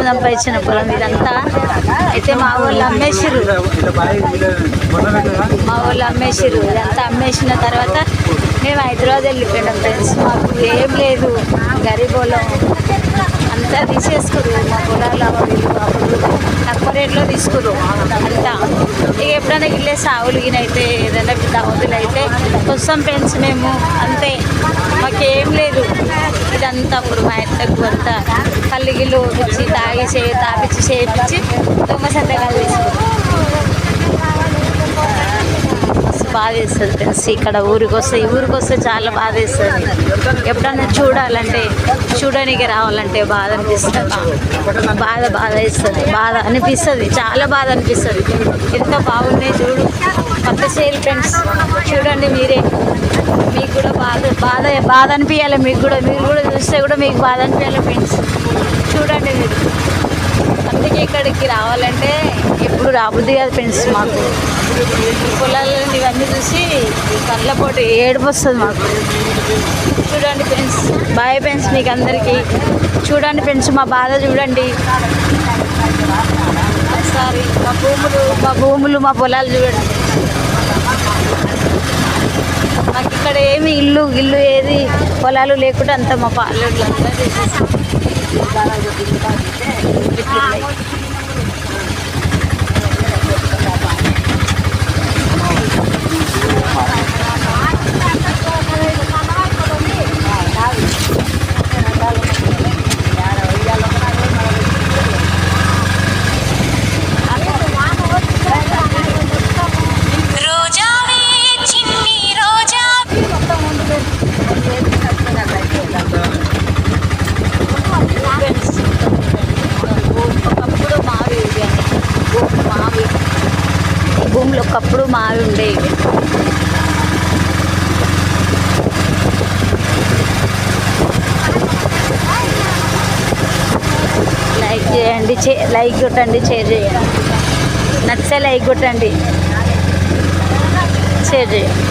సంపాదించిన పొలం ఇదంతా. అయితే మా వాళ్ళు అమ్మేసిరు, ఇదంతా అమ్మేసిన తర్వాత మేము హైదరాబాద్ వెళ్ళిపోయినాం ఫ్రెండ్స్. మాకు ఏం లేదు, గరీబోళ్ళం అంతా తీసేసుకురు మా పొలాలు. అప్పుడు తక్కువ రేట్లో తీసుకురు అంతా. ఇక ఎప్పుడైనా ఇల్లే సాగులు గినైతే ఏదైనా దావతులు అయితే వస్తాం ఫ్రెండ్స్ మేము, అంతే. మాకేం లేదు ఇదంతా. అప్పుడు మా ఎత్తకు అంతా కళ్ళు గిల్లు ఇచ్చి తాపించి చేయించి దొంగ సంతకాలు తీసుకుంటాం. బాధ వేస్తుంది ఫ్రెండ్స్. ఇక్కడ ఊరికి వస్తే చాలా బాధ వేస్తుంది. ఎప్పుడన్నా చూడడానికి రావాలంటే బాధ అనిపిస్తుంది, బాధ అనిపిస్తుంది, చాలా బాధ అనిపిస్తుంది. ఎంత బాగున్నాయి చూడు కొత్త సేల్ ఫ్రెండ్స్, చూడండి మీరే. మీకు కూడా బాధ అనిపించాలి, మీరు కూడా చూస్తే కూడా మీకు బాధ అనిపించాలి ఫ్రెండ్స్. చూడండి మీరు. అందుకే ఇక్కడికి రావాలంటే ఎప్పుడు రాబుద్ది కాదు ఫ్రెండ్స్. మాకు పొలాలను ఇవన్నీ చూసి కళ్ళపోటు ఏడుపు వస్తుంది మాకు. చూడండి ఫ్రెండ్స్. బాయ్ ఫ్రెండ్స్ మీకు అందరికీ. చూడండి ఫ్రెండ్స్ మా బాధ చూడండి ఒకసారి. మా భూములు మా పొలాలు చూడండి. మాకు ఇక్కడ ఏమి ఇల్లు ఏది పొలాలు లేకుండా అంతా మా పాలెళ్ళు అంతా చేసేస్తాం. భూములు ఒకప్పుడు మావి ఉండేవి. లైక్ చేయండి, లైక్ కొట్టండి, షేర్ చేయండి. నచ్చితే లైక్ కొట్టండి, షేర్ చేయండి.